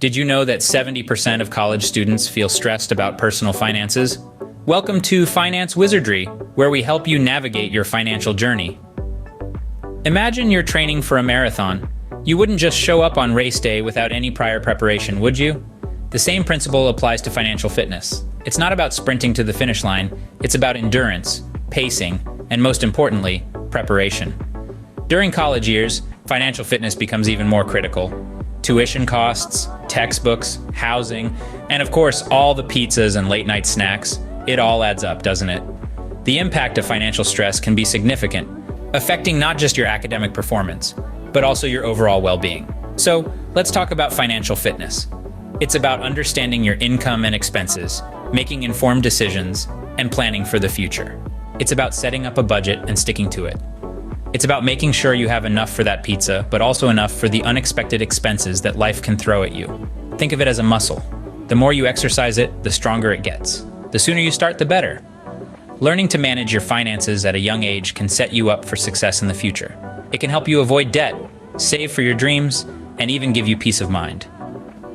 Did you know that 70% of college students feel stressed about personal finances? Welcome to Finance Wizardry, where we help you navigate your financial journey. Imagine you're training for a marathon. You wouldn't just show up on race day without any prior preparation, would you? The same principle applies to financial fitness. It's not about sprinting to the finish line, it's about endurance, pacing, and most importantly, preparation. During college years, financial fitness becomes even more critical. Tuition costs, textbooks, housing, and of course, all the pizzas and late-night snacks. It all adds up, doesn't it? The impact of financial stress can be significant, affecting not just your academic performance, but also your overall well-being. So, let's talk about financial fitness. It's about understanding your income and expenses, making informed decisions, and planning for the future. It's about setting up a budget and sticking to it. It's about making sure you have enough for that pizza, but also enough for the unexpected expenses that life can throw at you. Think of it as a muscle. The more you exercise it, the stronger it gets. The sooner you start, the better. Learning to manage your finances at a young age can set you up for success in the future. It can help you avoid debt, save for your dreams, and even give you peace of mind.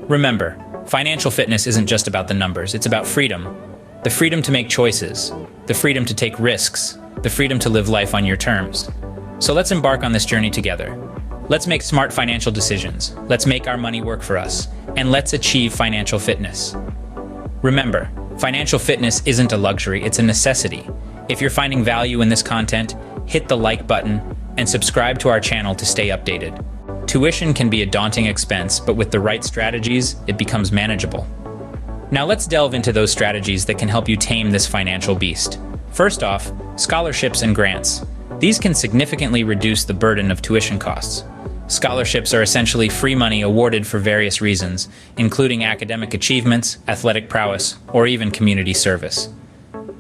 Remember, financial fitness isn't just about the numbers, it's about freedom. The freedom to make choices, the freedom to take risks, the freedom to live life on your terms. So let's embark on this journey together. Let's make smart financial decisions, let's make our money work for us, and let's achieve financial fitness. Remember, financial fitness isn't a luxury, it's a necessity. If you're finding value in this content, hit the like button and subscribe to our channel to stay updated. Tuition can be a daunting expense, but with the right strategies, it becomes manageable. Now let's delve into those strategies that can help you tame this financial beast. First off, scholarships and grants. These can significantly reduce the burden of tuition costs. Scholarships are essentially free money awarded for various reasons, including academic achievements, athletic prowess, or even community service.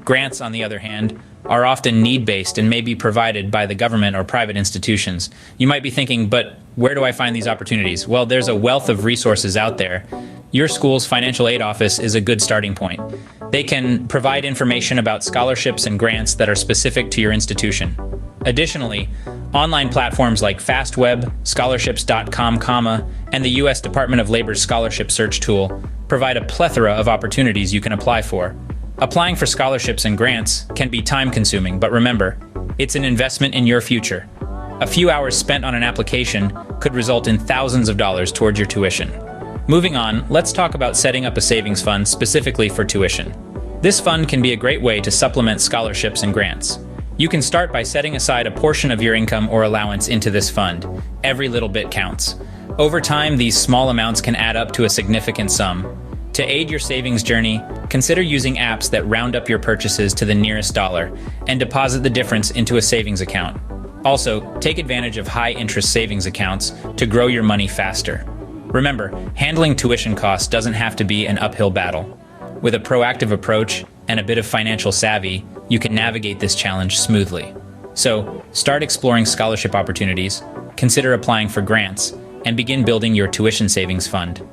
Grants, on the other hand, are often need-based and may be provided by the government or private institutions. You might be thinking, but where do I find these opportunities? Well, there's a wealth of resources out there. Your school's financial aid office is a good starting point. They can provide information about scholarships and grants that are specific to your institution. Additionally, online platforms like FastWeb, scholarships.com, and the U.S. Department of Labor's scholarship search tool provide a plethora of opportunities you can apply for. Applying for scholarships and grants can be time-consuming, but remember, it's an investment in your future. A few hours spent on an application could result in thousands of dollars towards your tuition. Moving on, let's talk about setting up a savings fund specifically for tuition. This fund can be a great way to supplement scholarships and grants. You can start by setting aside a portion of your income or allowance into this fund. Every little bit counts. Over time, these small amounts can add up to a significant sum. To aid your savings journey, consider using apps that round up your purchases to the nearest dollar and deposit the difference into a savings account. Also, take advantage of high-interest savings accounts to grow your money faster. Remember, handling tuition costs doesn't have to be an uphill battle. With a proactive approach and a bit of financial savvy, you can navigate this challenge smoothly. So, start exploring scholarship opportunities, consider applying for grants, and begin building your tuition savings fund.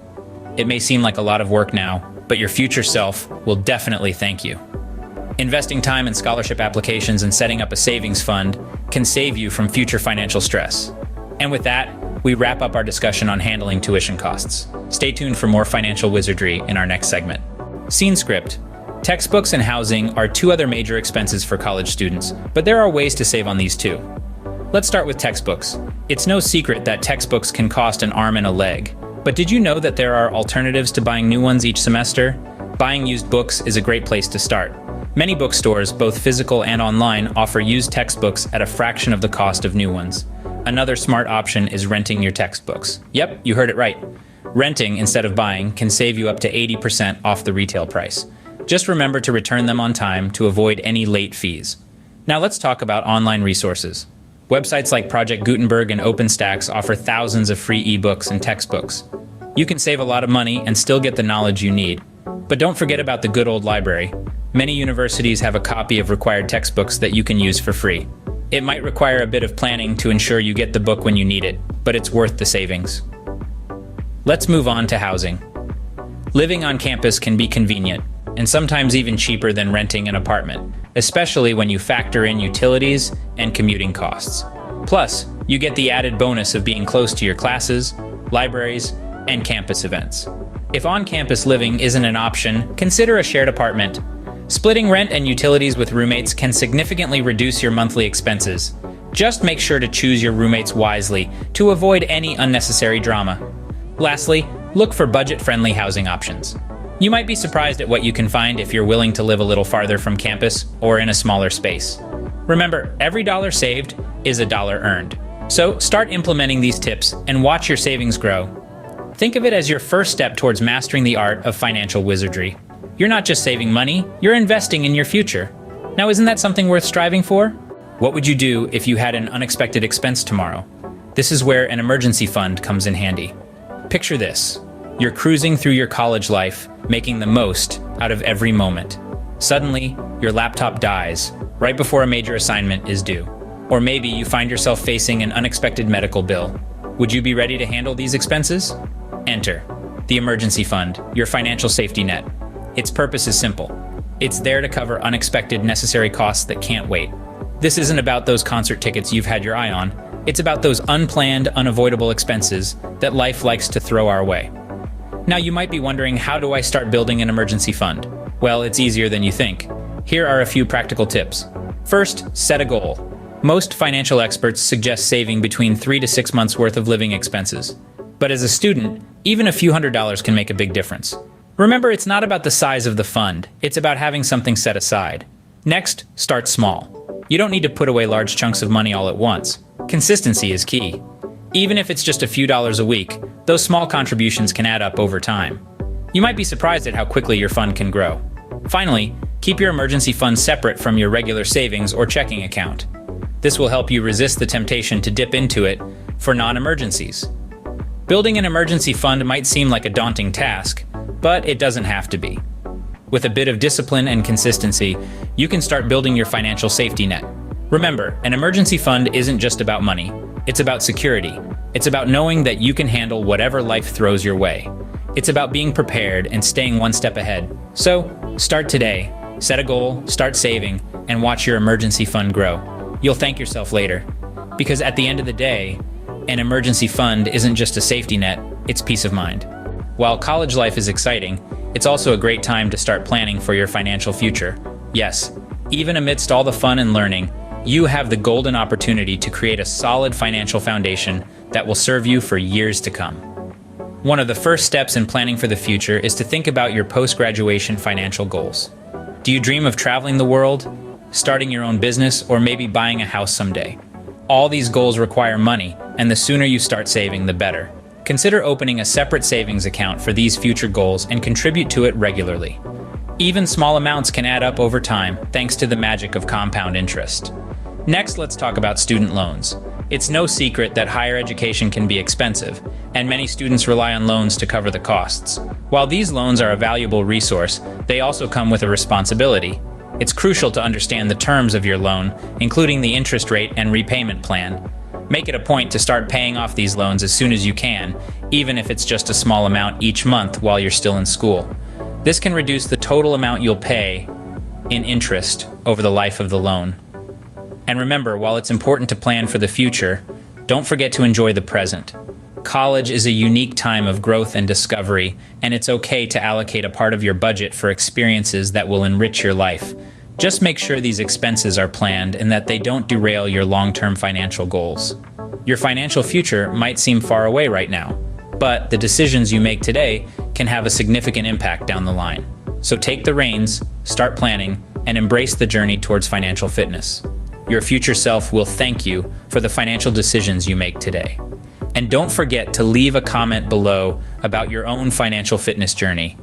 It may seem like a lot of work now, but your future self will definitely thank you. Investing time in scholarship applications and setting up a savings fund can save you from future financial stress. And with that, we wrap up our discussion on handling tuition costs. Stay tuned for more financial wizardry in our next segment. Scene script. Textbooks and housing are two other major expenses for college students, but there are ways to save on these too. Let's start with textbooks. It's no secret that textbooks can cost an arm and a leg. But did you know that there are alternatives to buying new ones each semester? Buying used books is a great place to start. Many bookstores, both physical and online, offer used textbooks at a fraction of the cost of new ones. Another smart option is renting your textbooks. Yep, you heard it right. Renting instead of buying can save you up to 80% off the retail price. Just remember to return them on time to avoid any late fees. Now let's talk about online resources. Websites like Project Gutenberg and OpenStax offer thousands of free ebooks and textbooks. You can save a lot of money and still get the knowledge you need. But don't forget about the good old library. Many universities have a copy of required textbooks that you can use for free. It might require a bit of planning to ensure you get the book when you need it, but it's worth the savings. Let's move on to housing. Living on campus can be convenient, and sometimes even cheaper than renting an apartment, especially when you factor in utilities and commuting costs. Plus, you get the added bonus of being close to your classes, libraries, and campus events. If on-campus living isn't an option, consider a shared apartment. Splitting rent and utilities with roommates can significantly reduce your monthly expenses. Just make sure to choose your roommates wisely to avoid any unnecessary drama. Lastly, look for budget-friendly housing options. You might be surprised at what you can find if you're willing to live a little farther from campus or in a smaller space. Remember, every dollar saved is a dollar earned. So start implementing these tips and watch your savings grow. Think of it as your first step towards mastering the art of financial wizardry. You're not just saving money, you're investing in your future. Now, isn't that something worth striving for? What would you do if you had an unexpected expense tomorrow? This is where an emergency fund comes in handy. Picture this. You're cruising through your college life, making the most out of every moment. Suddenly, your laptop dies right before a major assignment is due. Or maybe you find yourself facing an unexpected medical bill. Would you be ready to handle these expenses? Enter the emergency fund, your financial safety net. Its purpose is simple. It's there to cover unexpected necessary costs that can't wait. This isn't about those concert tickets you've had your eye on. It's about those unplanned, unavoidable expenses that life likes to throw our way. Now, you might be wondering, how do I start building an emergency fund? Well, it's easier than you think. Here are a few practical tips. First, set a goal. Most financial experts suggest saving between 3 to 6 months worth of living expenses. But as a student, even a few $100s can make a big difference. Remember, it's not about the size of the fund, it's about having something set aside. Next, start small. You don't need to put away large chunks of money all at once. Consistency is key. Even if it's just a few dollars a week, those small contributions can add up over time. You might be surprised at how quickly your fund can grow. Finally, keep your emergency fund separate from your regular savings or checking account. This will help you resist the temptation to dip into it for non-emergencies. Building an emergency fund might seem like a daunting task, but it doesn't have to be. With a bit of discipline and consistency, you can start building your financial safety net. Remember, an emergency fund isn't just about money. It's about security. It's about knowing that you can handle whatever life throws your way. It's about being prepared and staying one step ahead. So, start today. Set a goal, start saving, and watch your emergency fund grow. You'll thank yourself later. Because at the end of the day, an emergency fund isn't just a safety net, it's peace of mind. While college life is exciting, it's also a great time to start planning for your financial future. Yes, even amidst all the fun and learning, you have the golden opportunity to create a solid financial foundation that will serve you for years to come. One of the first steps in planning for the future is to think about your post-graduation financial goals. Do you dream of traveling the world, starting your own business, or maybe buying a house someday? All these goals require money, and the sooner you start saving, the better. Consider opening a separate savings account for these future goals and contribute to it regularly. Even small amounts can add up over time, thanks to the magic of compound interest. Next, let's talk about student loans. It's no secret that higher education can be expensive, and many students rely on loans to cover the costs. While these loans are a valuable resource, they also come with a responsibility. It's crucial to understand the terms of your loan, including the interest rate and repayment plan. Make it a point to start paying off these loans as soon as you can, even if it's just a small amount each month while you're still in school. This can reduce the total amount you'll pay in interest over the life of the loan. And remember, while it's important to plan for the future, don't forget to enjoy the present. College is a unique time of growth and discovery, and it's okay to allocate a part of your budget for experiences that will enrich your life. Just make sure these expenses are planned and that they don't derail your long-term financial goals. Your financial future might seem far away right now, but the decisions you make today can have a significant impact down the line. So take the reins, start planning, and embrace the journey towards financial fitness. Your future self will thank you for the financial decisions you make today. And don't forget to leave a comment below about your own financial fitness journey.